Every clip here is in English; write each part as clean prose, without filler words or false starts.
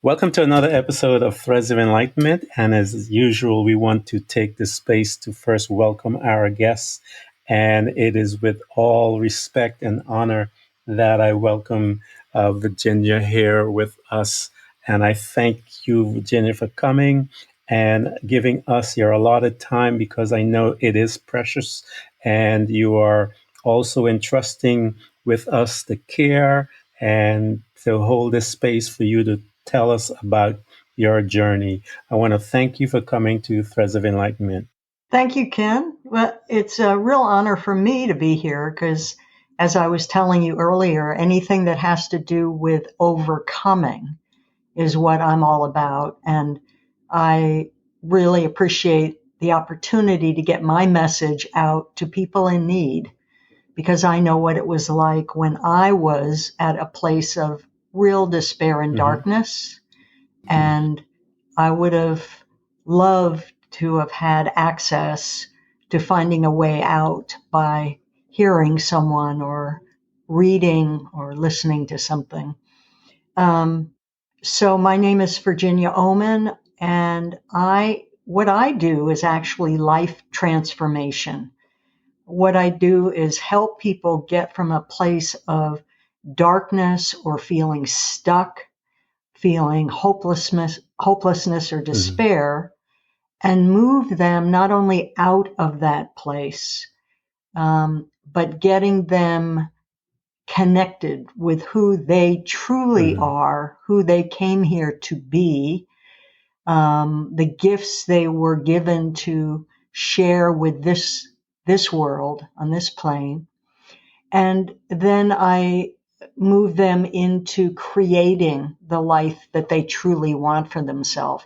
Welcome to another episode of Threads of Enlightenment. And as usual, we want to take this space to first welcome our guests. And it is with all respect and honor that I welcome Virginia here with us. And I thank you, Virginia, for coming and giving us your allotted time because I know it is precious. And you are also entrusting with us the care and to hold this space for you to tell us about your journey. I want to thank you for coming to Threads of Enlightenment. Thank you, Ken. Well, it's a real honor for me to be here because, as I was telling you earlier, anything that has to do with overcoming is what I'm all about. And I really appreciate the opportunity to get my message out to people in need because I know what it was like when I was at a place of real despair and darkness. And I would have loved to have had access to finding a way out by hearing someone or reading or listening to something. So my name is Virginia Oman, and what I do is actually life transformation. What I do is help people get from a place of darkness or feeling stuck, feeling hopelessness or despair, and move them not only out of that place, but getting them connected with who they truly are, who they came here to be, the gifts they were given to share with this world on this plane. And then I move them into creating the life that they truly want for themselves.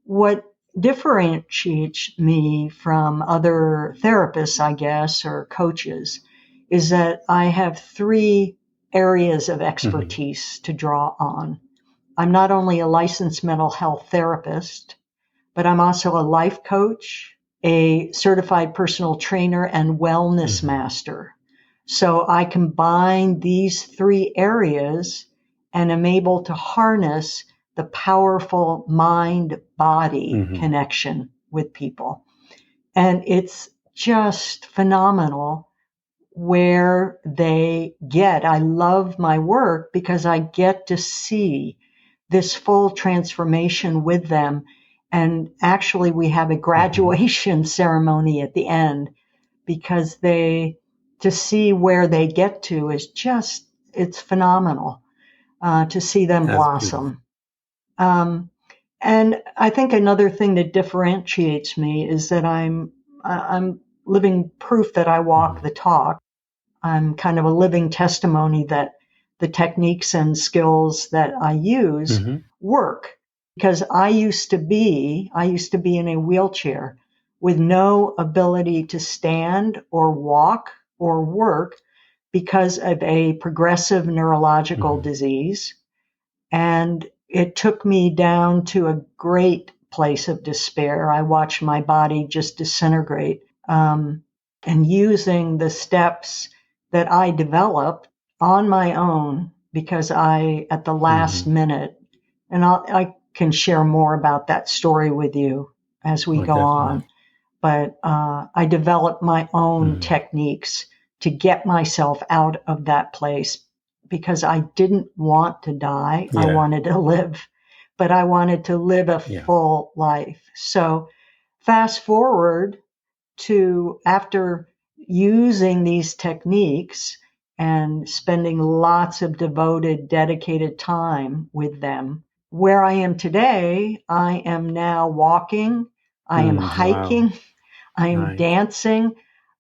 What differentiates me from other therapists, I guess, or coaches, is that I have three areas of expertise to draw on. I'm not only a licensed mental health therapist, but I'm also a life coach, a certified personal trainer, and wellness master. So I combine these three areas and am able to harness the powerful mind-body connection with people. And it's just phenomenal where they get. I love my work because I get to see this full transformation with them. And actually, we have a graduation ceremony at the end because to see where they get to is just, it's phenomenal to see them blossom. And I think another thing that differentiates me is that I'm living proof that I walk the talk. I'm kind of a living testimony that the techniques and skills that I use work because I used to be in a wheelchair with no ability to stand or walk or work because of a progressive neurological disease. And it took me down to a great place of despair. I watched my body just disintegrate. And using the steps that I developed on my own because at the last minute, and I can share more about that story with you as we go on. But I developed my own techniques to get myself out of that place because I didn't want to die. I wanted to live, but I wanted to live a full life. So fast forward to after using these techniques and spending lots of devoted, dedicated time with them, where I am today, I am now walking, I am hiking, I am dancing.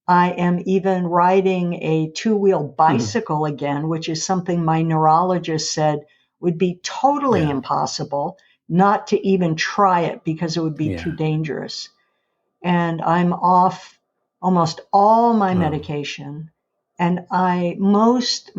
I am even riding a two-wheel bicycle again, which is something my neurologist said would be totally impossible not to even try it because it would be too dangerous. And I'm off almost all my medication. And most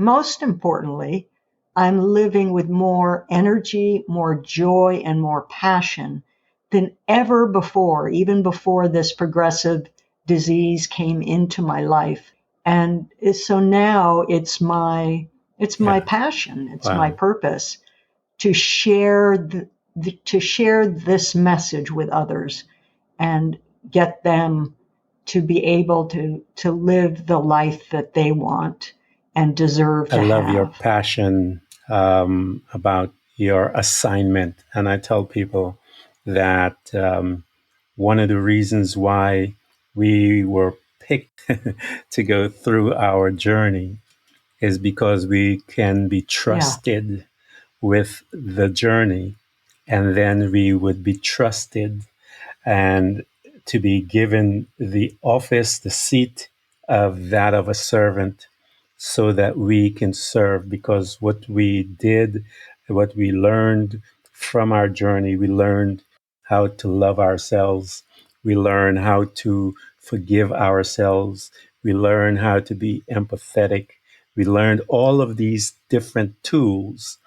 importantly, I'm living with more energy, more joy, and more passion than ever before, even before this progressive disease came into my life. And so now it's my passion, it's my purpose to share to share this message with others and get them to be able to live the life that they want and deserve I to love your have. passion about your assignment. And I tell people that one of the reasons why we were picked to go through our journey is because we can be Yeah. trusted with the journey, and then we would be trusted and to be given the office, the seat of that of a servant, so that we can serve. Because what we did, what we learned from our journey, we learned how to love ourselves, we learn how to forgive ourselves, we learn how to be empathetic, we learned all of these different tools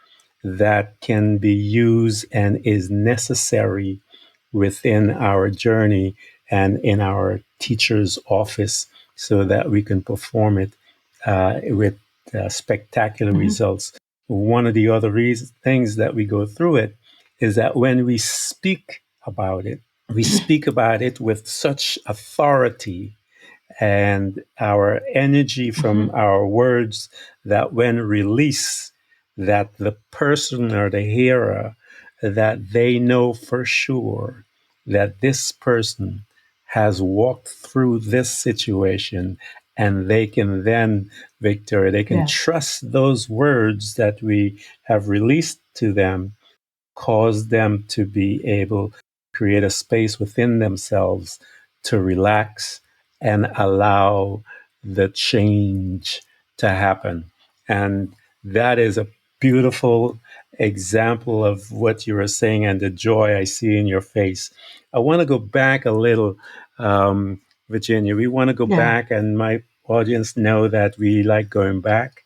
that can be used and is necessary within our journey and in our teacher's office so that we can perform it with spectacular Hmm. results. One of the other things that we go through it is that when we speak about it with such authority and our energy from Hmm. our words that when released, that the person or the hearer, that they know for sure that this person has walked through this situation, and they can then, Victoria, they can Yeah. trust those words that we have released to them, cause them to be able to create a space within themselves to relax and allow the change to happen. And that is a beautiful example of what you were saying and the joy I see in your face. I want to go back a little, Virginia. We want to go Yeah. back, and my audience know that we like going back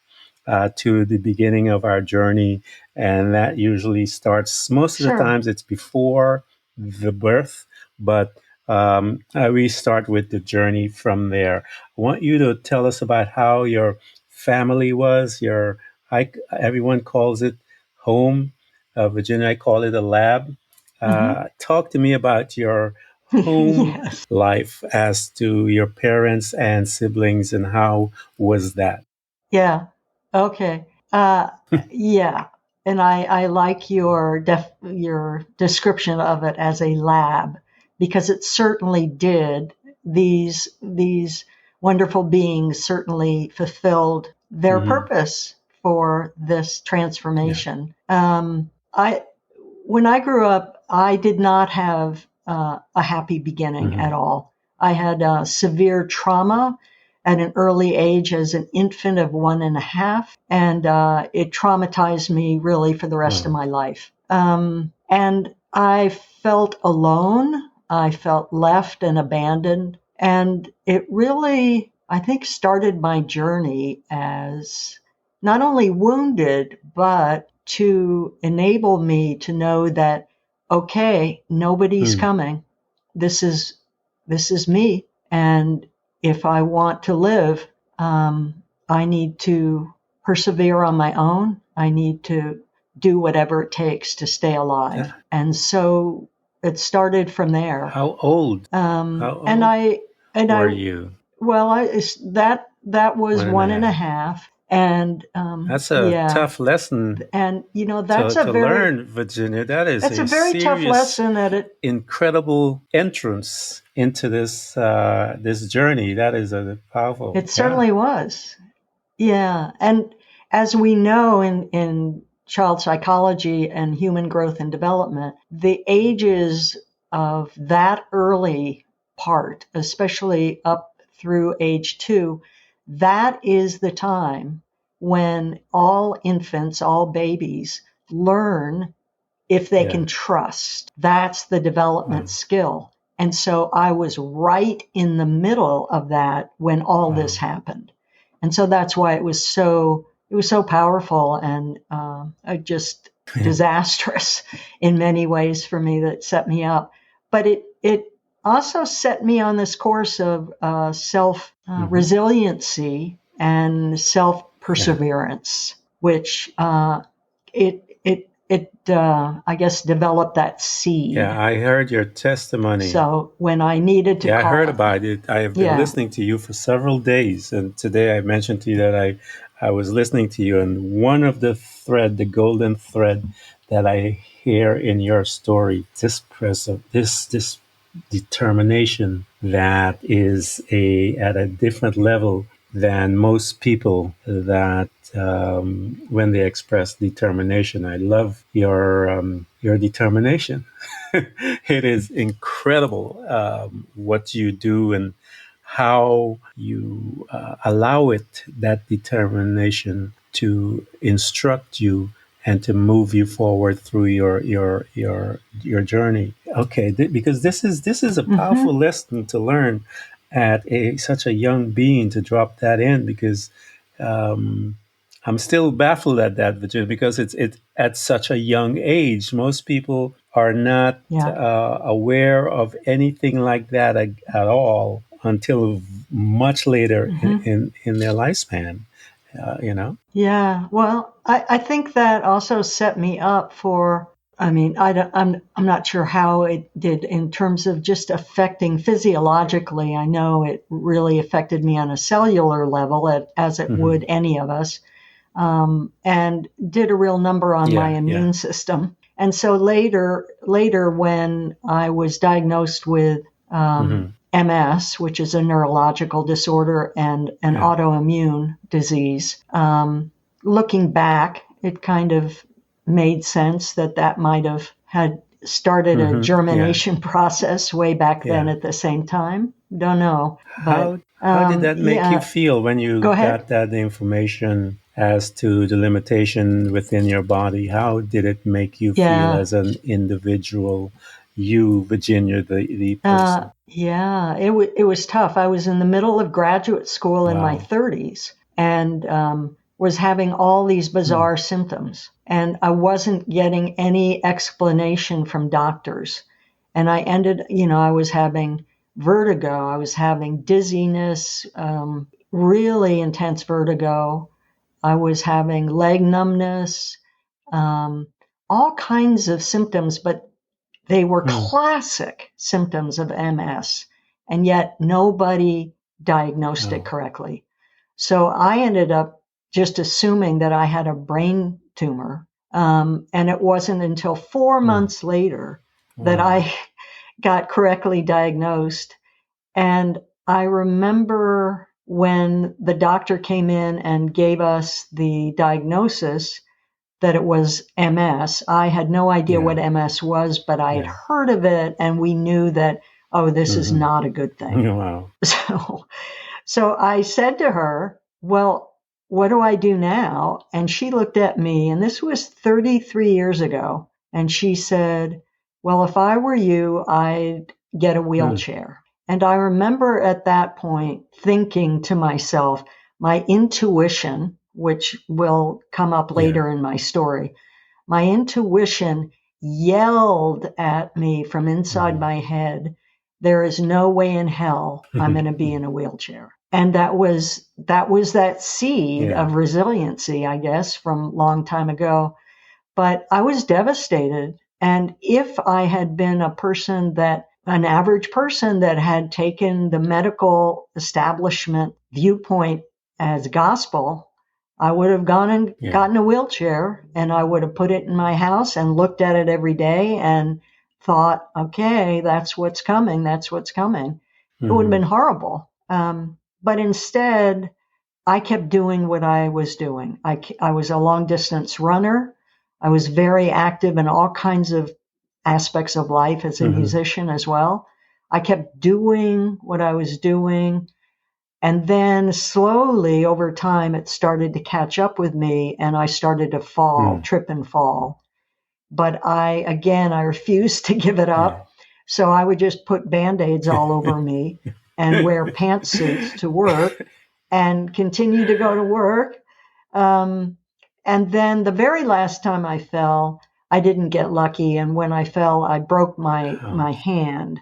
to the beginning of our journey, and that usually starts, most of the Sure. times it's before the birth, but we start with the journey from there. I want you to tell us about how your family was. Everyone calls it home. Virginia, I call it a lab. Hmm. Talk to me about your home Yes. life as to your parents and siblings, and how was that? Yeah. Okay. Uh, yeah. And I like your description of it as a lab because it certainly did. These wonderful beings certainly fulfilled their Hmm. purpose for this Yeah. transformation. I When I grew up, I did not have a happy beginning Hmm. at all. I had severe trauma at an early age as an infant of 1.5, and it traumatized me really for the rest of Wow. my life. And I felt alone. I felt left and abandoned. And it really, I think, started my journey as not only wounded, but to enable me to know that, okay, nobody's Mm. coming. This is this is me, and if I want to live, I need to persevere on my own. I need to do whatever it takes to stay alive, That, and so it started from there. how old? How And old I were you? well, that was One and a one and a half. half, and That's a yeah, tough lesson and to learn, Virginia. That is that's a a very tough serious, lesson at it. incredible entrance into this journey. That is a powerful. It Yeah. certainly was. Yeah, and as we know in child psychology and human growth and development, the ages of that early part, especially up through age 2, that is the time when all infants, all babies learn if they Yeah. can trust. That's the development Wow. skill. And so I was right in the middle of that when all this Wow. happened. And so that's why it was so powerful and just disastrous in many ways for me that set me up. But it also set me on this course of self Hmm. resiliency and self Yeah. perseverance, which it I guess, developed that seed. Yeah, I heard your testimony. So when I needed to Yeah, I heard call, about it. I have been yeah, listening to you for several days, and today I mentioned to you that I was listening to you, and one of the thread, the golden thread that I hear in your story, this determination that is a at a different level than most people that when they express determination. I love your determination. It is incredible what you do and how you allow it, that determination, to instruct you and to move you forward through your journey. Okay, because this is a powerful hmm lesson to learn at a such a young being, to drop that in, because um, I'm still baffled at that, Virginia, because it's at such a young age. Most people are not yeah. aware of anything like that at all until much later hmm in their lifespan. You know. Yeah, well, I think that also set me up for. I mean, I'm not sure how it did in terms of just affecting physiologically. I know it really affected me on a cellular level, as it Hmm. would any of us, and did a real number on my Yeah. Yeah. immune system. And so later when I was diagnosed with Hmm. MS, which is a neurological disorder and an Yeah. autoimmune disease, looking back, it kind of made sense that that might have had started a Yeah. germination process way back then Yeah. at the same time. Don't know, but How did that make you yeah, feel when you go ahead. got that information as to the limitation within your body? How did it make you feel Yeah. as an individual, you, Virginia, the person? Yeah, it was tough. I was in the middle of graduate school in my Wow. 30s and was having all these Hmm. bizarre symptoms, and I wasn't getting any explanation from doctors. And I was having vertigo, I was having dizziness, really intense vertigo. I was having leg numbness, um, all kinds of symptoms, but they were Hmm. classic symptoms of MS, and yet nobody diagnosed it Oh. correctly. So I ended up just assuming that I had a brain tumor. And it wasn't until four Hmm. months later that Wow. I got correctly diagnosed. And I remember when the doctor came in and gave us the diagnosis that it was MS. I had no idea Yeah. what MS was, but I had Yeah. heard of it, and we knew that, oh, this is Hmm. not a good thing. Wow. So, so I said to her, well, what do I do now? And she looked at me, and this was 33 years ago. And she said, well, if I were you, I'd get a Hmm. wheelchair. And I remember at that point thinking to myself, my intuition, which will come up Yeah. later in my story, my intuition yelled at me from inside Hmm. my head, there is no way in hell I'm going to be in a wheelchair. And that was that seed Yeah. of resiliency, I guess, from a long time ago. But I was devastated. And if I had been an average person that had taken the medical establishment viewpoint as gospel, I would have gone and Yeah. gotten a wheelchair and I would have put it in my house and looked at it every day and thought, okay, that's what's coming. That's what's coming. It would have Hmm. been horrible. But instead, I kept doing what I was doing. I was a long distance runner. I was very active in all kinds of aspects of life as a Hmm. musician as well. I kept doing what I was doing. And then slowly over time, it started to catch up with me and I started to fall, Hmm. trip and fall. But I refused to give it Yeah. up. So I would just put band aids all over me and wear pantsuits to work and continue to go to work. Um, and then the very last time I fell, I didn't get lucky. And when I fell, I broke my Ouch. hand.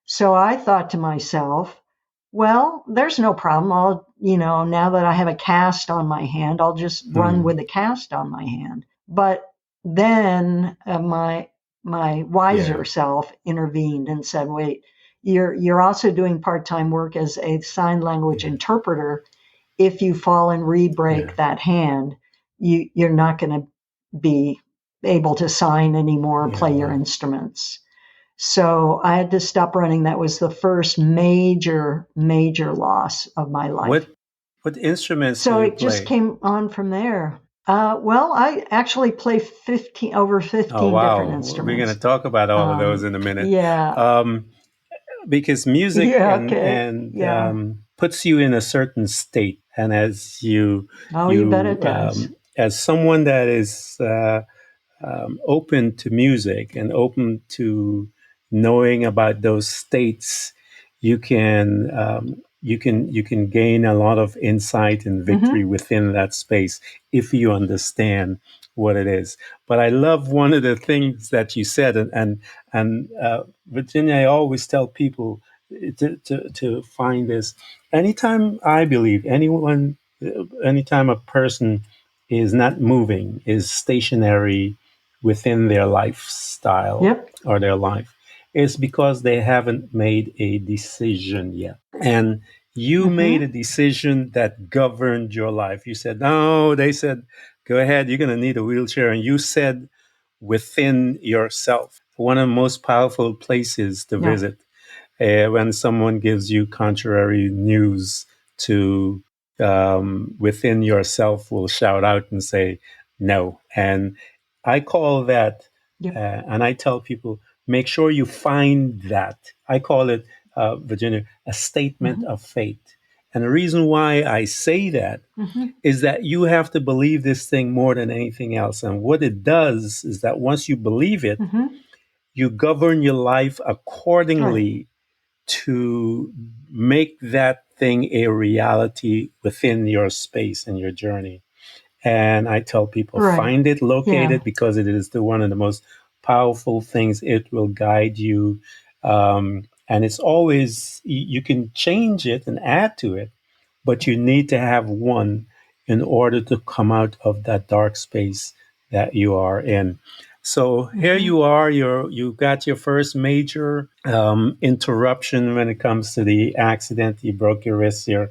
So I thought to myself, well, there's no problem. Now that I have a cast on my hand, I'll just run Hmm. with the cast on my hand. But then my Yeah. wiser self intervened and said, "Wait, you're also doing part-time work as a sign language Yeah. interpreter. If you fall and Yeah. re-break that hand, you're not going to be able to sign anymore or Yeah. play your Wow. instruments." So I had to stop running. That was the first major loss of my life. What instruments do So you it just play? came on from there. Well, I actually play over Oh 15 different wow, we're going to instruments. talk about all of those in a minute. Yeah, Um, because music yeah, and okay, yeah. puts you in a certain state, and as Oh, you bet you it does. as someone that is open to music and open to knowing about those states, you can gain a lot of insight and victory Hmm. within that space if you understand what it is. But I love one of the things that you said, and Virginia, I always tell people to find this. Anytime I believe anyone, anytime a person is not moving, is stationary within their lifestyle Yep. or their life, is because they haven't made a decision yet. And you made a Hmm. decision that governed your life. You said, no, they said, go ahead, you're going to need a wheelchair. And you said, within yourself, one of the most powerful places to Yeah. visit when someone gives you contrary news to within yourself will shout out and say no. And I call that, Yep. and I tell people, make sure you find that. I call it, Virginia, a statement Hmm. of faith. And the reason why I say that Hmm. is that you have to believe this thing more than anything else. And what it does is that once you believe it, Hmm. you govern your life Right. accordingly to make that thing a reality within your space and your journey. And I tell people, Right. find it, locate Yeah. it, because it is the one of the most powerful things. It will guide you. And it's always, you can change it and add to it, but you need to have one in order to come out of that dark space that you are in. So here Hmm. you are, you got your first major interruption when it comes to the accident. You broke your wrist. You're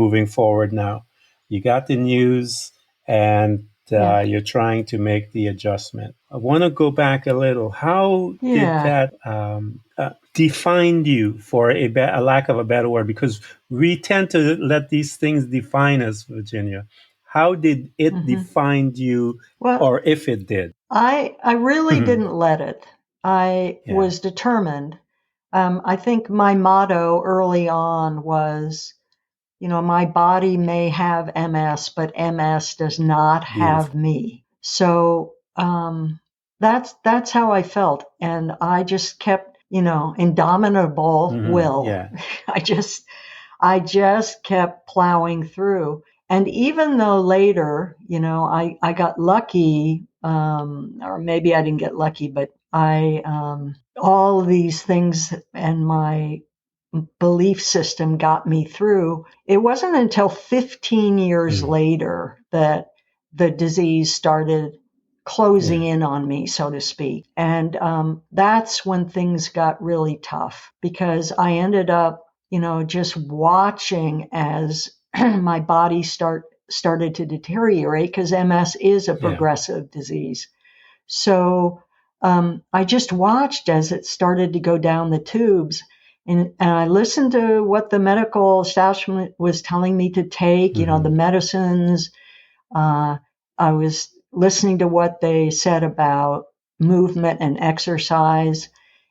moving forward now. You got the news, and Yeah. you're trying to make the adjustment. I want to go back a little. How did Yeah. that define you, for a lack of a better word? Because we tend to let these things define us, Virginia. How did it Hmm. define you, Well, or if it did? I really didn't let it. I Yeah, was determined. I think my motto early on was, my body may have MS, but MS does not have beautiful. me. So that's how I felt, and I just kept, indomitable will. Yeah, I just I just kept plowing through. And even though later, I got lucky, or maybe I didn't get lucky, but all of these things and my belief system got me through. It wasn't until 15 years mm, later that the disease started closing yeah, in on me, so to speak. And that's when things got really tough because I ended up, just watching as my body started to deteriorate because MS is a yeah. progressive disease. So I just watched as it started to go down the tubes. And I listened to what the medical establishment was telling me to take, the Hmm. medicines. Uh, I was listening to what they said about movement and exercise.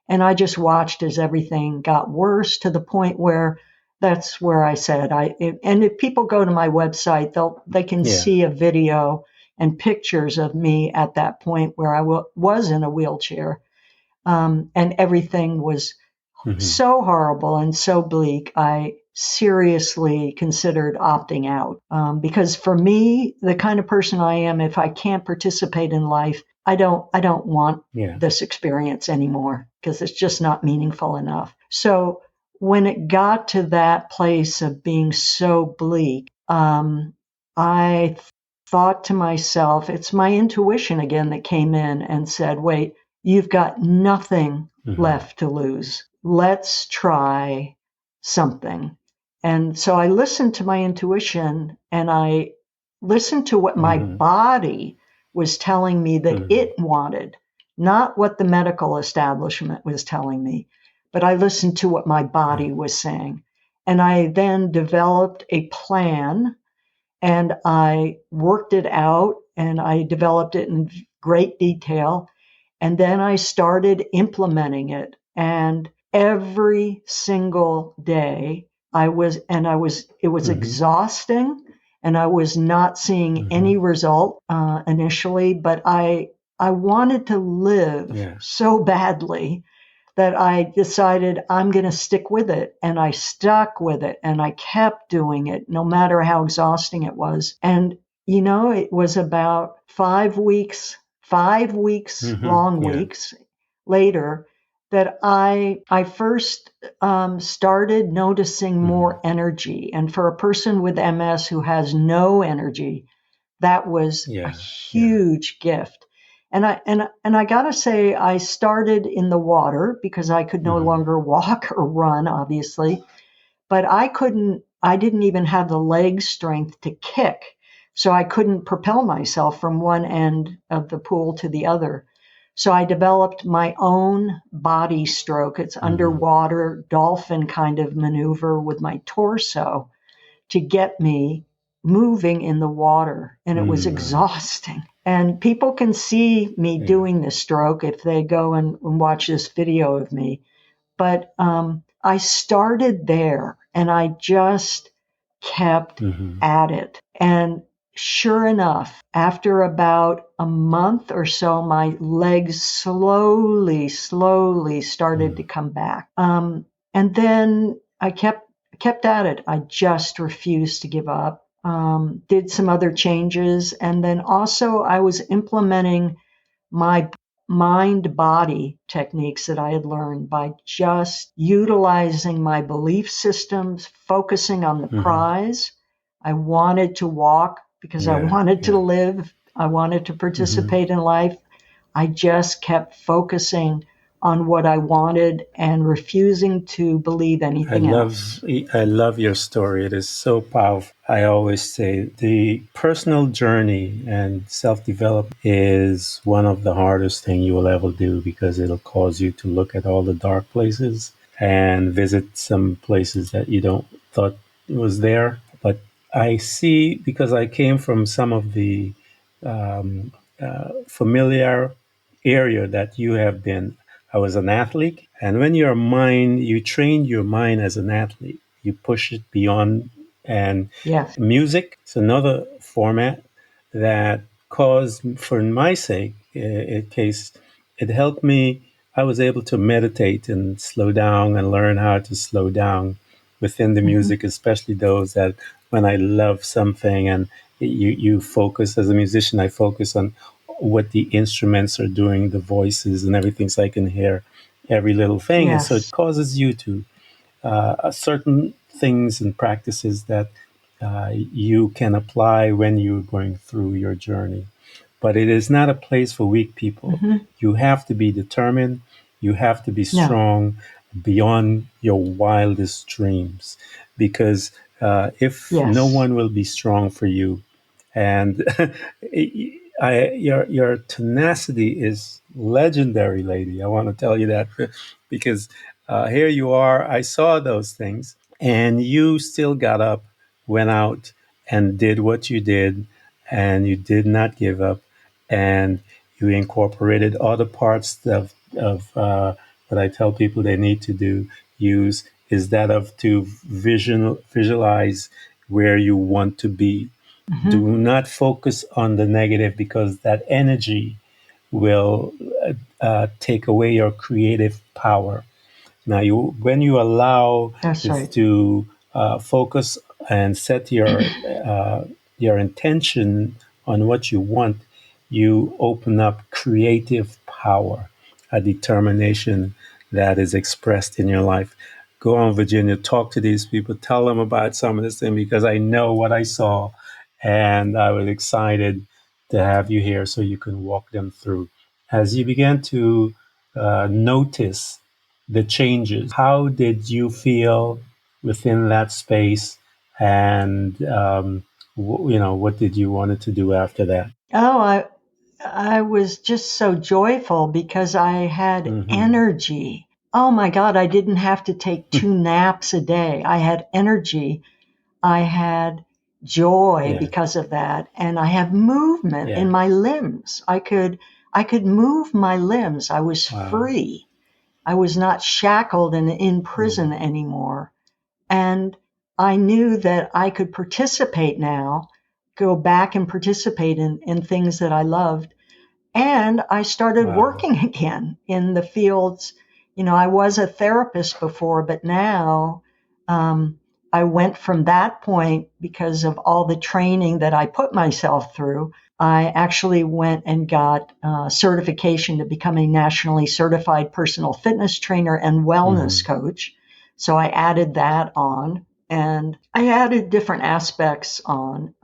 And I just watched as everything got worse to the point where that's where I said, and if people go to my website, they can Yeah. see a video and pictures of me at that point where was in a wheelchair. And everything was Hmm. so horrible and so bleak, I seriously considered opting out. Because for me, the kind of person I am, if I can't participate in life, I don't want Yeah. this experience anymore because it's just not meaningful enough. So when it got to that place of being so bleak, I thought to myself, it's my intuition again that came in and said, wait, you've got nothing Mm-hmm. left to lose. Let's try something. And so I listened to my intuition and I listened to what my Mm-hmm. body was telling me that Mm-hmm. it wanted, not what the medical establishment was telling me, but I listened to what my Yeah. body was saying. And I then developed a plan and I worked it out and I developed it in great detail. And then I started implementing it. And every single day it was Mm-hmm. exhausting and I was not seeing Mm-hmm. any result initially, but I wanted to live Yeah. so badly that I decided I'm going to stick with it. And I stuck with it and I kept doing it no matter how exhausting it was. And, it was about 5 weeks, Mm-hmm. long Yeah. weeks later that I first started noticing Mm-hmm. more energy. And for a person with MS who has no energy, that was a Yeah. Yeah. huge gift. And I gotta say, I started in the water because I could no Mm-hmm. longer walk or run, obviously, but I didn't even have the leg strength to kick. So I couldn't propel myself from one end of the pool to the other. So I developed my own body stroke. It's Mm-hmm. underwater dolphin kind of maneuver with my torso to get me moving in the water. And it was Mm-hmm. exhausting. And people can see me Yeah. doing this stroke if they go and watch this video of me. But I started there and I just kept Mm-hmm. at it. And sure enough, after about a month or so, my legs slowly started Mm-hmm. to come back. And then I kept at it. I just refused to give up. Did some other changes, and then also I was implementing my mind body techniques that I had learned by just utilizing my belief systems, focusing on the Mm-hmm. prize. I wanted to walk because I Yeah. wanted to Yeah. live, I wanted to Mm-hmm. participate in life. I just kept focusing on what I wanted and refusing to believe I anything else. love I love your story. It is so powerful. I always say the personal journey and self-development is one of the hardest thing you will ever do because it'll cause you to look at all the dark places and visit some places that you don't thought was there. But I see because I came from some of the familiar area that you have been. I was an athlete, and when you train your mind as an athlete, you push it beyond. And Yes. music is another format that caused, for my sake, in case it helped me. I was able to meditate and slow down and learn how to slow down within the Mm-hmm. music, especially those that when I love something and you focus as a musician, I focus on what the instruments are doing, the voices and everything, so I can hear every little thing. And so it Yes. causes you to certain things and practices that you can apply when you're going through your journey. But it is not a place for weak people. Mm-hmm. You have to be determined. You have to be No. strong beyond your wildest dreams, because if no Yes. one will be strong for you, and your tenacity is legendary, lady. I want to tell you that because here you are. I saw those things, and you still got up, went out, and did what you did, and you did not give up, and you incorporated other parts of what I tell people they need to do use is that of to visualize where you want to be. Mm-hmm. Do not focus on the negative because that energy will take away your creative power. Now, when you allow That's this right. to focus and set your intention on what you want, you open up creative power, a determination that is expressed in your life. Go on, Virginia, talk to these people, tell them about some of this thing because I know what I saw, and I was excited to have you here so you can walk them through. As you began to notice the changes, how did you feel within that space, and what did you wanted to do after that? Oh, I was just so joyful because I had Hmm. energy. Oh my God, I didn't have to take 2 naps a day. I had energy. I had joy Yeah. because of that. And I have movement in Yeah. my limbs. I could move my limbs. I was Wow. free. I was not shackled and in prison Mm. anymore. And I knew that I could participate now, go back and participate in things that I loved. And I started Wow. working again in the fields. I was a therapist before, but now um, I went from that point because of all the training that I put myself through. I actually went and got certification to become a nationally certified personal fitness trainer and wellness Hmm. coach. So I added that on, and I added different aspects on,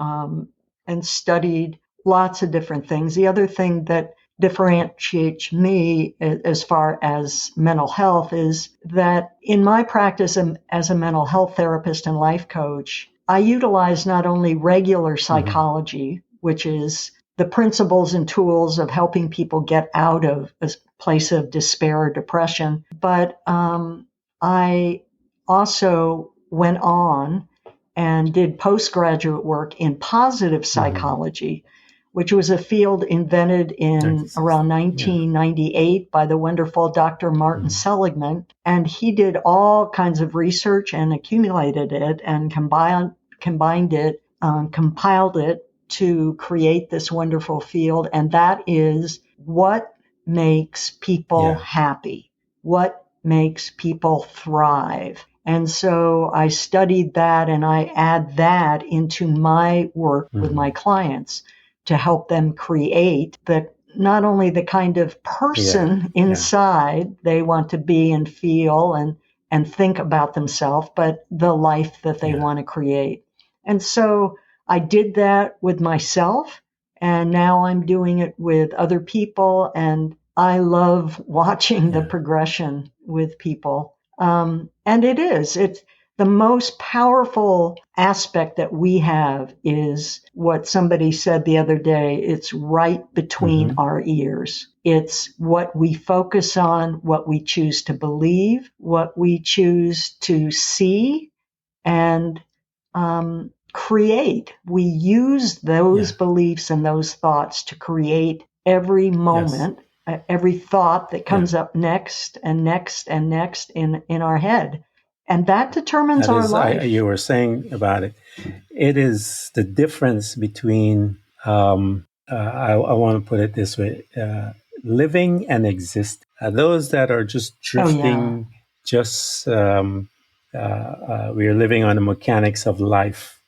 and studied lots of different things. The other thing that differentiates me as far as mental health is that in my practice as a mental health therapist and life coach, I utilize not only regular Hmm. psychology, which is the principles and tools of helping people get out of a place of despair or depression, but I also went on and did postgraduate work in positive Hmm. psychology, which was a field invented in around Yeah. 1998 by the wonderful Dr. Martin Hmm. Seligman. And he did all kinds of research and accumulated it and combined it, compiled it to create this wonderful field. And that is what makes people Yeah. happy, what makes people thrive. And so I studied that and I add that into my work with my Hmm. clients to help them create not only the kind of Yeah. person Yeah. inside they want to be and feel and think about themselves, but the life that they Yeah. want to create. And so I did that with myself, and now I'm doing it with other people, and I love watching the Yeah. progression with people. And it's the most powerful aspect that we have is what somebody said the other day. It's right between Hmm. our ears. It's what we focus on, what we choose to believe, what we choose to see, and create. We use those Yeah. beliefs and those thoughts to create every Yes. moment, every thought that Yeah. comes up next and next and next in our head. And that determines That our is, life. you were saying about it. It is the difference between, I want to put it this way, living and existing. Those that are just Oh, yeah. drifting, just we are living on the mechanics of life.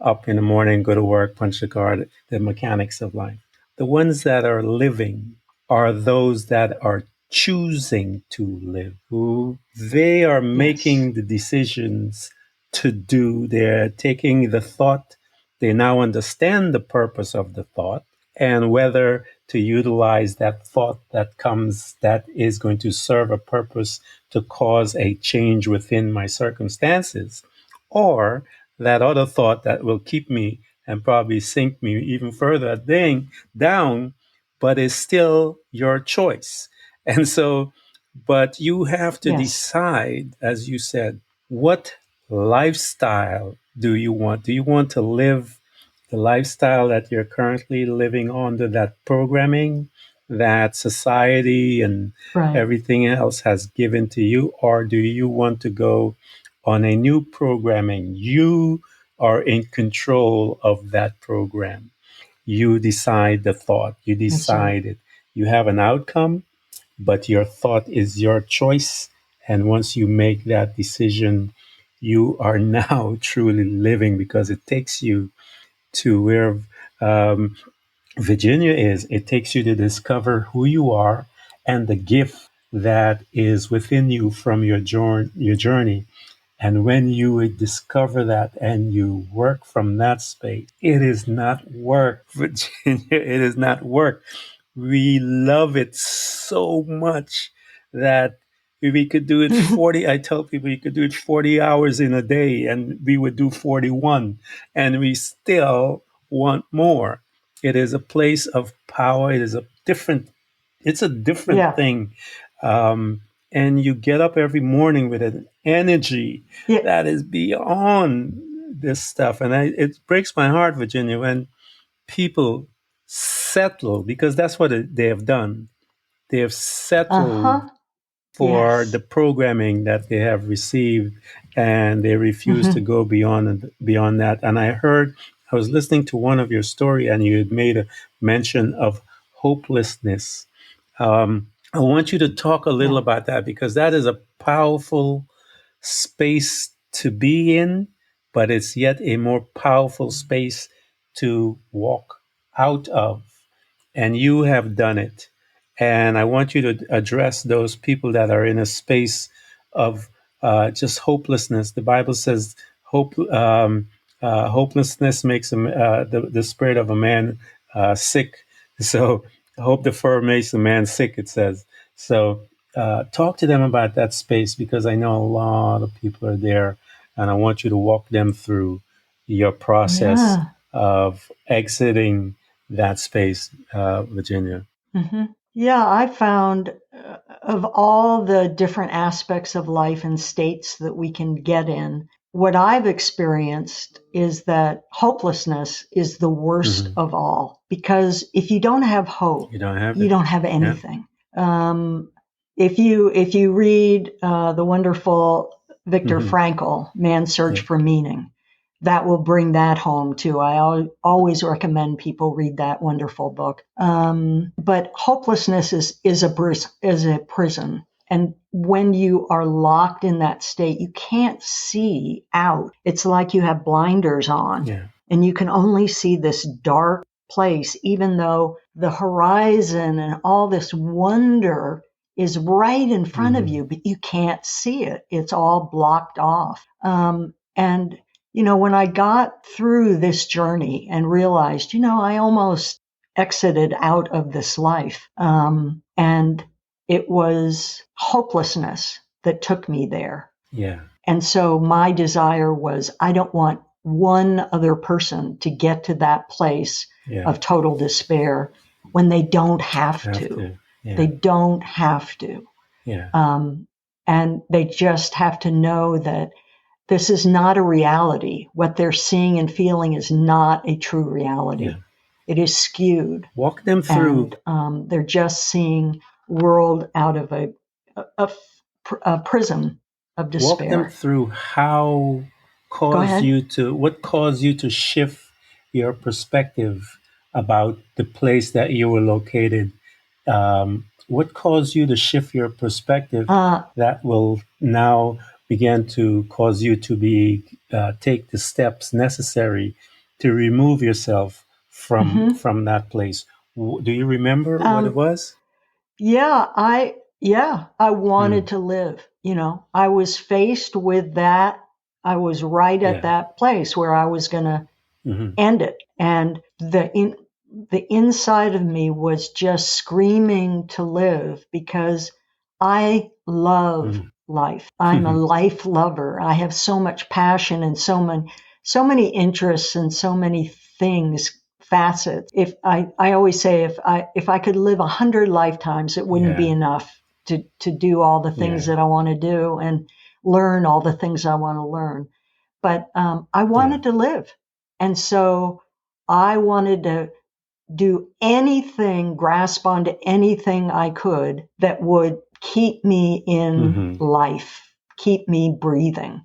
Up in the morning, go to work, punch the card, the mechanics of life. The ones that are living are those that are choosing to live, who they are Yes. making the decisions to do. They're taking the thought, they now understand the purpose of the thought and whether to utilize that thought that comes that is going to serve a purpose to cause a change within my circumstances, or that other thought that will keep me and probably sink me even further down, but is still your choice. And so, but you have to Yes. decide, as you said, what lifestyle do you want? Do you want to live the lifestyle that you're currently living under, that programming that society and Right. everything else has given to you? Or do you want to go on a new programming? You are in control of that program. You decide the thought, you That's right. decide it. You have an outcome, but your thought is your choice. And once you make that decision, you are now truly living because it takes you to where um, Virginia is. It takes you to discover who you are and the gift that is within you from your journey And when you would discover that and you work from that space, it is not work, Virginia. It is not work. We love it so much that we could do it 40. I tell people you could do it 40 hours in a day and we would do 41 and we still want more. It is a place of power. It's a different Yeah. thing. Um, and you get up every morning with an energy Yeah. that is beyond this stuff. And it breaks my heart, Virginia, when people settle, because that's what they have done. They have settled Uh-huh. for the Yes. programming that they have received, and they refuse to Hmm. go beyond that. And I was listening to one of your story, and you had made a mention of hopelessness. I want you to talk a little Yeah. about that because that is a powerful space to be in, but it's yet a more powerful space to walk out of. And you have done it. And I want you to address those people that are in a space of just hopelessness. The Bible says hopelessness makes the spirit of a man sick. So hope deferred makes a man sick, it says. So talk to them about that space because I know a lot of people are there, and I want you to walk them through your process Yeah. of exiting that space, Virginia. Hmm. Yeah, I found of all the different aspects of life and states that we can get in, what I've experienced is that hopelessness is the worst Hmm. of all. Because if you don't have You hope, don't have you it. don't have Yeah. anything. Um, if you read the wonderful Viktor Hmm. Frankl, Man's Search Yeah. for Meaning, that will bring that home too. I always recommend people read that wonderful book. But hopelessness is a prison. And when you are locked in that state, you can't see out. It's like you have blinders on Yeah. and you can only see this dark place, even though the horizon and all this wonder is right in front of Hmm. you, but you can't see it. It's all blocked off. And when I got through this journey and realized, I almost exited out of this life. And it was hopelessness that took me there. Yeah. And so my desire was, I don't want one other person to get to that place Yeah. of total despair when they don't have Have to. to. They Yeah. don't have to. Yeah. Um, and they just have to know that this is not a reality. What they're seeing and feeling is not a true Yeah. reality. It is skewed, Walk them through. and they're just seeing world out of a, a prism of Walk them despair. through Go ahead. what caused you to shift your perspective about the place that you were located. What caused you to shift your perspective Uh, that will now begin to cause you to be take the steps necessary to remove yourself mhm. from that place? Do you remember what it um, was? yeah, I wanted Mm, to live. I was faced with that. I was right at yeah. that place where I was going to Hmm. end it. And the inside of me was just screaming to live because I love life. I'm a Hmm. life lover. I have so much passion and so many interests and so many things, facets. If I always say if I could live 100 lifetimes, it wouldn't be Yeah. enough to do all the things Yeah. that I want to do and learn all the things I want to learn. But I Yeah. wanted to live. And so I wanted to do anything, grasp onto anything I could that would keep me in Hmm. life, keep me breathing.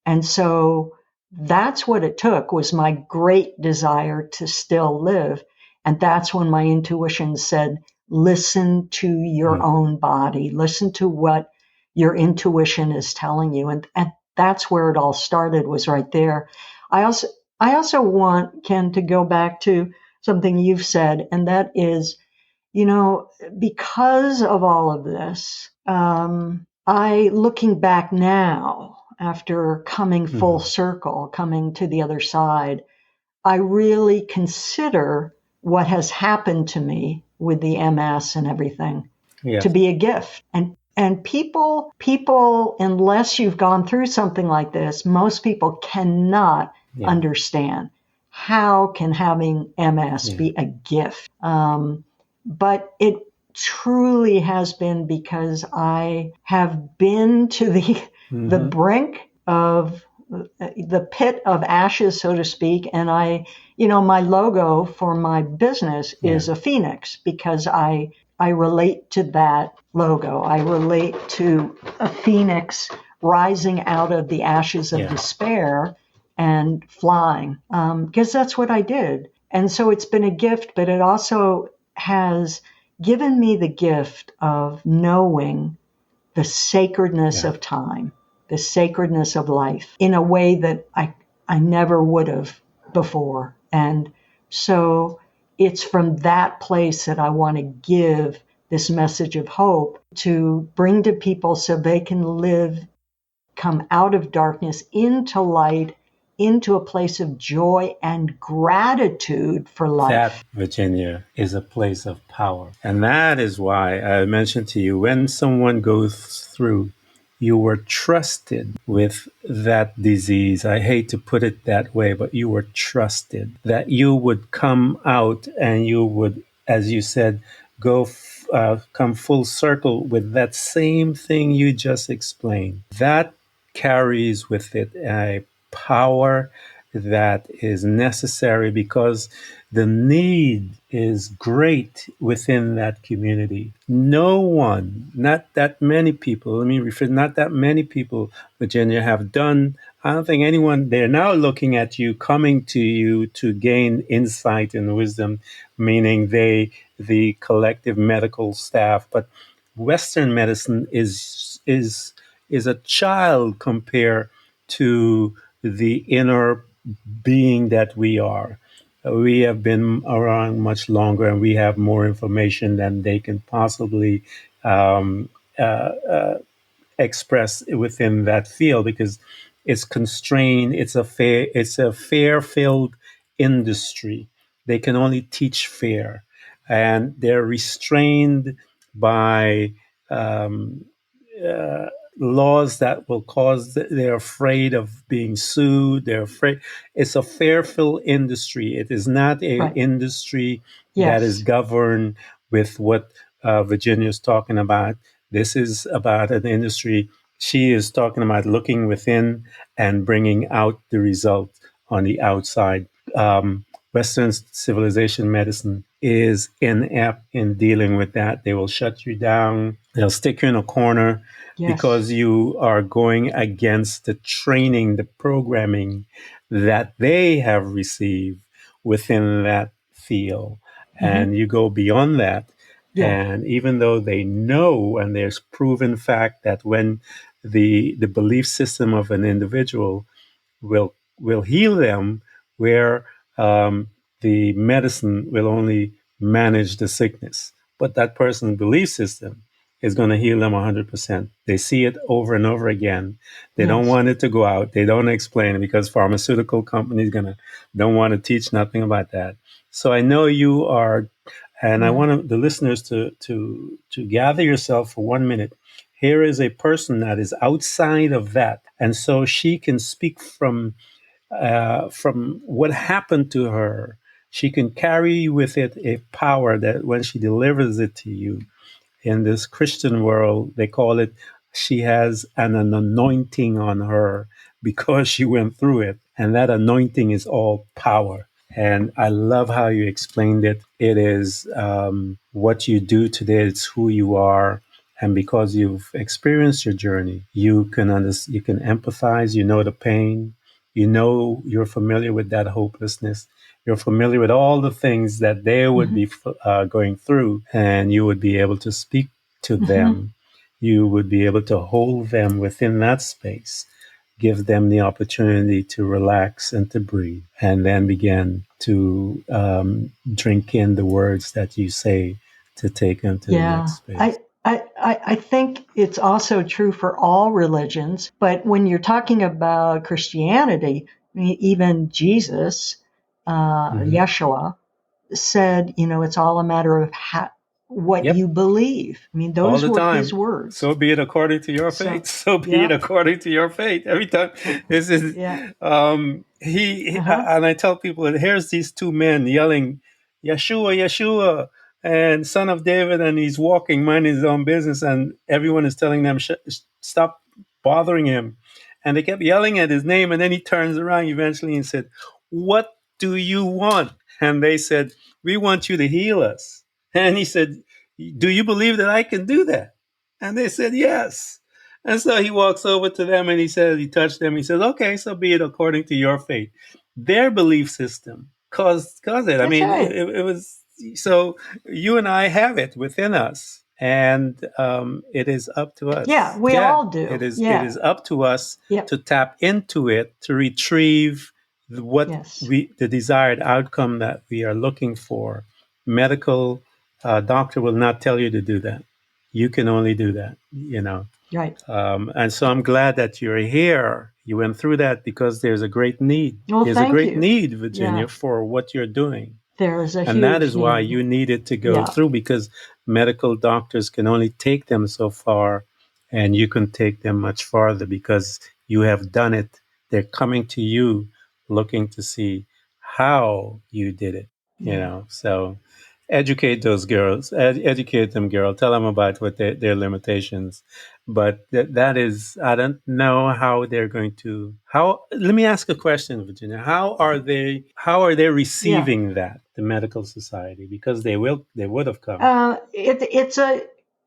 And so that's what it took, was my great desire to still live. And that's when my intuition said, listen to your own body, listen to what your intuition is telling you. And that's where it all started, was right there. I also, I also want Ken to go back to something you've said, and that is, you know, because of all of this, I, looking back now, after coming full Mhm. circle, coming to the other side, I really consider what has happened to me with the MS and everything to Yes. be a gift. And people, unless you've gone through something like this, most people cannot Yeah. understand how can having MS Yeah. be a gift. But it truly has been because I have been to the Hmm. brink of the pit of ashes, so to speak. And my logo for my business Yeah. is a phoenix because I relate to that logo. I relate to a phoenix rising out of the ashes of Yeah. despair and flying, because that's what I did. And so it's been a gift, but it also has given me the gift of knowing the sacredness Yeah. of time, the sacredness of life in a way that I never would have before. And so it's from that place that I want to give this message of hope to bring to people so they can live, come out of darkness into light, into a place of joy and gratitude for That, life. Virginia, is a place of power. And that is why I mentioned to you when someone goes through, you were trusted with that disease. I hate to put it that way, but you were trusted that you would come out and you would, as you said, come full circle with that same thing you just explained. That carries with it a power that is necessary because the need is great within that community. No one, not that many people, let me rephrase, not that many people, Virginia, have done. I don't think anyone, they're now looking at you, coming to you to gain insight and wisdom, meaning the collective medical staff. But Western medicine is a child compared to the inner being that we are. We have been around much longer and we have more information than they can possibly um, express within that field because it's constrained. It's a fair filled industry. They can only teach fair, and they're restrained by um, uh, laws that will cause. They're afraid of being sued. They're afraid. It's a fair fill industry. It is not a Right. industry that is Yes. governed with what Virginia is talking about. This is about an industry. She is talking about looking within and bringing out the result on the outside. Western civilization medicine is inept in dealing with that. They will shut you down. They'll stick you in a corner Yes. because you are going against the training, the programming that they have received within that field. Hmm. And you go beyond that. Yeah. And even though they know, and there's proven fact that when the belief system of an individual will heal them, where the medicine will only manage the sickness, but that person's belief system is going to heal them 100%. They see it over and over again. They don't Yes. want it to go out. They don't explain it because pharmaceutical companies gonna don't want to teach nothing about that. So I know you are, and I Yeah. want the listeners to gather yourself for 1 minute. Here is a person that is outside of that, and so she can speak from what happened to her. She can carry with it a power that when she delivers it to you in this Christian world, they call it she has an anointing on her because she went through it. And that anointing is all power. And I love how you explained it. It is what you do today, it's who you are. And because you've experienced your journey, you can empathize, you know the pain, you know you're familiar with that hopelessness, you're familiar with all the things that they would Hmm. be going through, and you would be able to speak to Hmm. them. You would be able to hold them within that space, give them the opportunity to relax and to breathe, and then begin to drink in the words that you say to take them to the next Yeah. I space. I think it's also true for all religions, but when you're talking about Christianity, I mean, even Jesus, Hmm. Yeshua, said, it's all a matter of what Yep. you believe. I mean, All those the were his time. words. So be it according to your fate. So, So be it yeah, according to your fate. Every time, this is yeah, uh-huh, and I tell people that here's these two men yelling, Yeshua, Yeshua, and Son of David, and he's walking, minding his own business, and everyone is telling them stop bothering him, and they kept yelling at his name, and then he turns around eventually and said, "What do you want?" And they said, "We want you to heal us." And he said, "Do you believe that I can do that?" And they said, "Yes." And so he walks over to them and he says, he touched them. He says, "Okay, so be it according to your faith." Their belief system caused it. I that's mean, right. it was so you and I have it within us, and it is up to Yeah, us. we Yeah, all do. it Yeah, is up to us yep, to tap into it to retrieve what yes, the desired outcome that we are looking for. Medical doctor will not tell you to do that. You can only do that, you know. right. And so I'm glad that you're here. You went through that because there's a great need. Well, There's a thank great you. need, Yeah, Virginia, for what you're doing. there is a And that huge is why need. you needed to go Yeah, through because medical doctors can only take them so far and you can take them much farther because you have done it. They're coming to you looking to see how you did it, you yeah. know. So educate those girls, educate them, girl. Tell them about what their limitations. But that is, I don't know how they're going to. How? Let me ask a question, Virginia. How are they? How are they Yeah. receiving that? The medical society, because they would have come.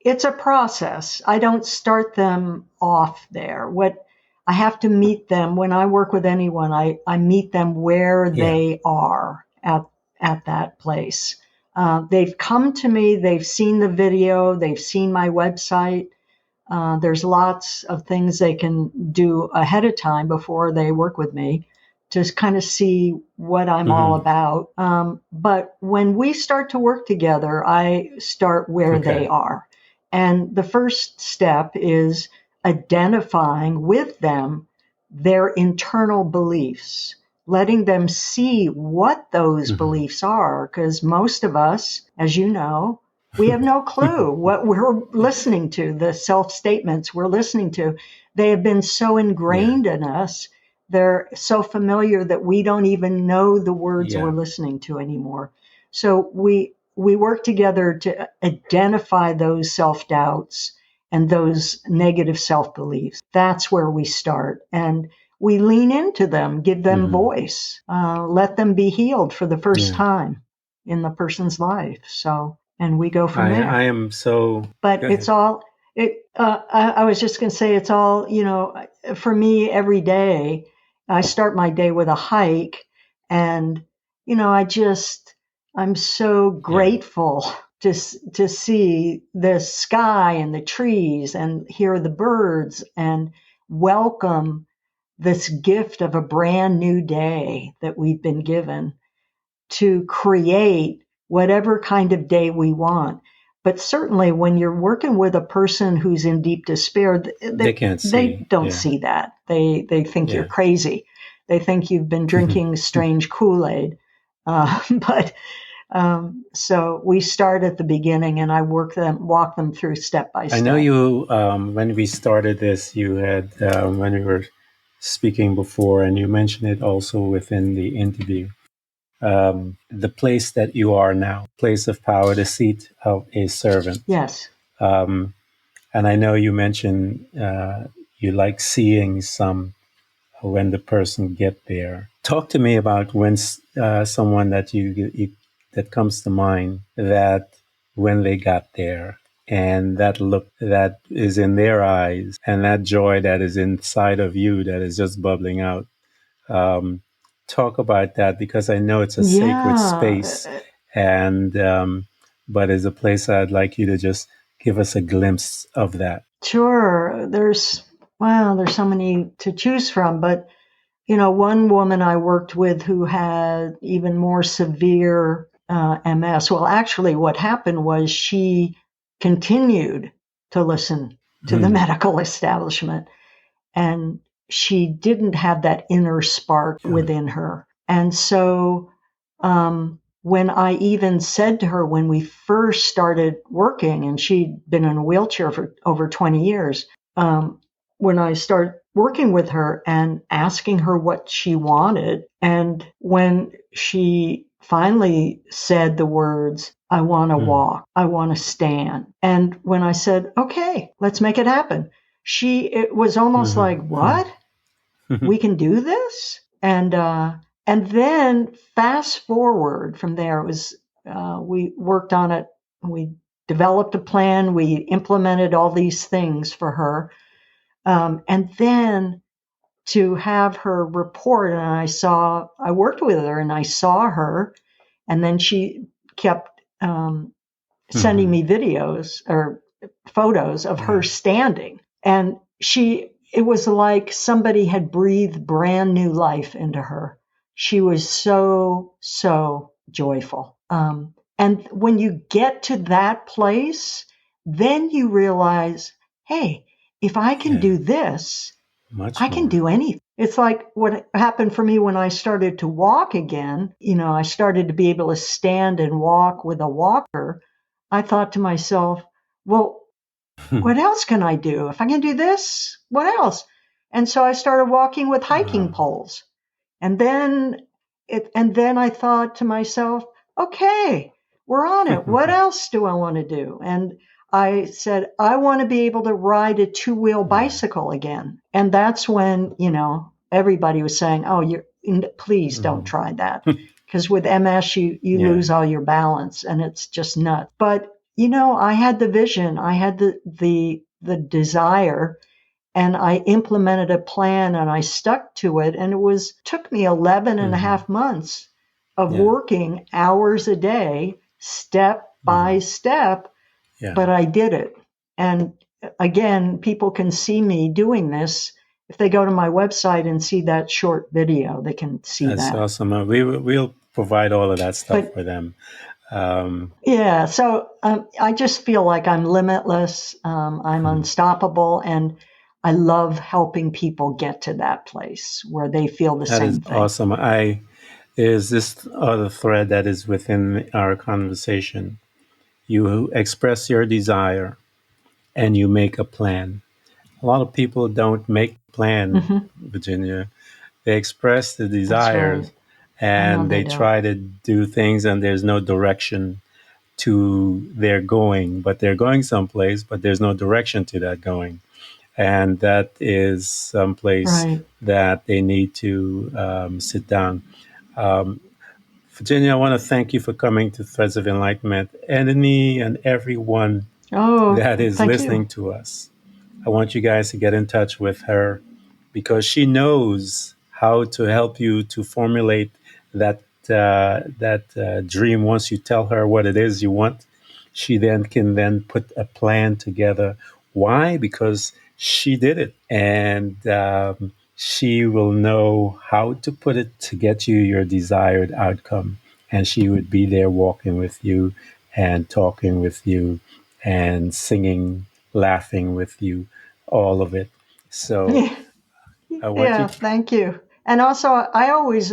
It's a process. I don't start them off there. What I have to meet them when I work with anyone, I meet them where Yeah. they are at that place. They've come to me, they've seen the video, they've seen my website. There's lots of things they can do ahead of time before they work with me to kind of see what I'm all Hmm. about. But when we start to work together, I start where they Okay. are. And the first step is identifying with them their internal beliefs, letting them see what those Hmm. beliefs are. Because most of us, as you know, we have no clue what we're listening to, the self statements we're listening to. They have been so Yeah. ingrained in us, they're so familiar that we don't even know the words we're Yeah. listening to anymore. So we work together to identify those self doubts and those negative self beliefs. That's where we start. And we lean into them, give them Hmm. voice, let them be healed for the first Yeah. time in the person's life. So, and we go from I there. am so. But Go it's ahead. all it. I was just going to say it's all for me every day. I start my day with a hike, and I just I'm so Yeah. grateful to see the sky and the trees and hear the birds and welcome this gift of a brand new day that we've been given to create whatever kind of day we want. But certainly, when you're working with a person who's in deep despair, They can't they see. don't Yeah. see that. They think you're Yeah. crazy. They think you've been drinking strange Kool Aid. But so we start at the beginning, and I walk them through step by I know step. you, when we started this, you had, when we were speaking before, and you mentioned it also within the interview, the place that you are now, place of power, the seat of a servant. Yes, Um, and I know you mentioned you like seeing some when the person get there. Talk to me about when someone that you that comes to mind that when they got there and that look that is in their eyes and that joy that is inside of you that is just bubbling out. Um, Talk about that because I know it's a sacred space yeah. and but it's a place I'd like you to just give us a glimpse of that. Sure. There's so many to choose from, but one woman I worked with who had even more severe MS. Well, actually, what happened was she continued to listen to the Hmm. medical establishment. And she didn't have that inner spark Yeah. within her. And so when I even said to her when we first started working, and she'd been in a wheelchair for over 20 years, um, when I started working with her and asking her what she wanted, and when she finally said the words, I want to Hmm. walk, I want to stand. And when I said, okay, let's make it happen, it was almost Hmm. like, Hmm. what? We can do this? And then fast forward from there, it was we worked on it. We developed a plan. We implemented all these things for her, and then to have her report. And I worked with her, and I saw her, and then she kept sending Hmm. me videos or photos of her Yeah. standing. And it was like somebody had breathed brand new life into her. She was so, so joyful. And when you get to that place, then you realize, hey, if I can Yeah. do this, I Much can more. do anything. It's like what happened for me when I started to walk again. I started to be able to stand and walk with a walker. I thought to myself, well, what else can I do? If I can do this, what else? And so I started walking with hiking Wow. poles. And then I thought to myself, okay, we're on it. What else do I want to do? And I said, I want to be able to ride a two-wheel Yeah. bicycle again. And that's when, everybody was saying, oh, please don't Mhm. try that. Because with MS, you Yeah. lose all your balance and it's just nuts. But, I had the vision, I had the desire, and I implemented a plan and I stuck to it. And took me 11 and a Hmm. half months of Yeah. working hours a day, step by Hmm. step, Yeah. but I did it. And again, people can see me doing this. If they go to my website and see that short video, they can see That's that. awesome. We'll provide all of that stuff But for them. Um, yeah, so I just feel like I'm limitless, I'm hmm. unstoppable, and I love helping people get to that place where they feel the That is same thing. awesome. There's this other thread that is within our conversation. You express your desire and you make a plan. A lot of people don't make a plan, Hmm. Virginia. They express the That's right. desires I know and they they don't. try to do things and there's no direction to their going, but they're going someplace, but there's no direction to that going. And that is someplace Right. that they need to sit down. Um, Virginia, I want to thank you for coming to Threads of Enlightenment, and me and everyone Oh, that is thank listening you. to us. I want you guys to get in touch with her because she knows how to help you to formulate that dream. Once you tell her what it is you want, she then can then put a plan together. Why? Because she did it, and she will know how to put it to get you your desired outcome. And she would be there walking with you and talking with you and singing, laughing with you, all of it. So Yeah, I want you yeah, to, thank you. And also, I always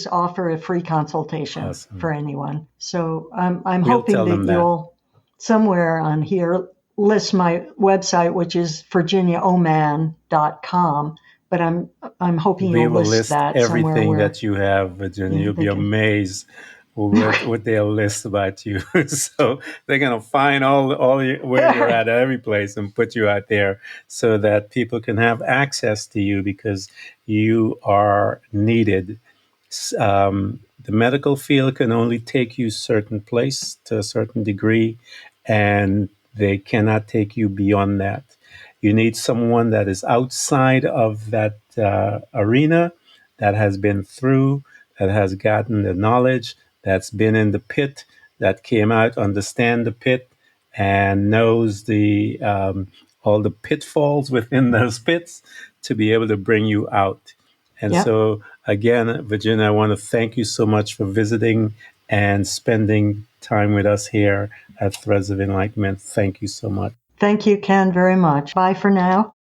offer a free consultation awesome. for anyone. So I'm We'll hoping tell that them that. you'll somewhere on here list my website, which is virginiaoman.com. But I'm hoping We you'll will list list that somewhere everything where that you have, Virginia. You'll they be can. amazed what they'll list about you. So they're gonna find where you're at every place and put you out there so that people can have access to you because you are needed. The medical field can only take you certain place to a certain degree, and they cannot take you beyond that. You need someone that is outside of that arena, that has been through, that has gotten the knowledge, that's been in the pit, that came out, understand the pit, and knows the all the pitfalls within those pits to be able to bring you out. And Yep. so, again, Virginia, I want to thank you so much for visiting and spending time with us here at Threads of Enlightenment. Thank you so much. Thank you, Ken, very much. Bye for now.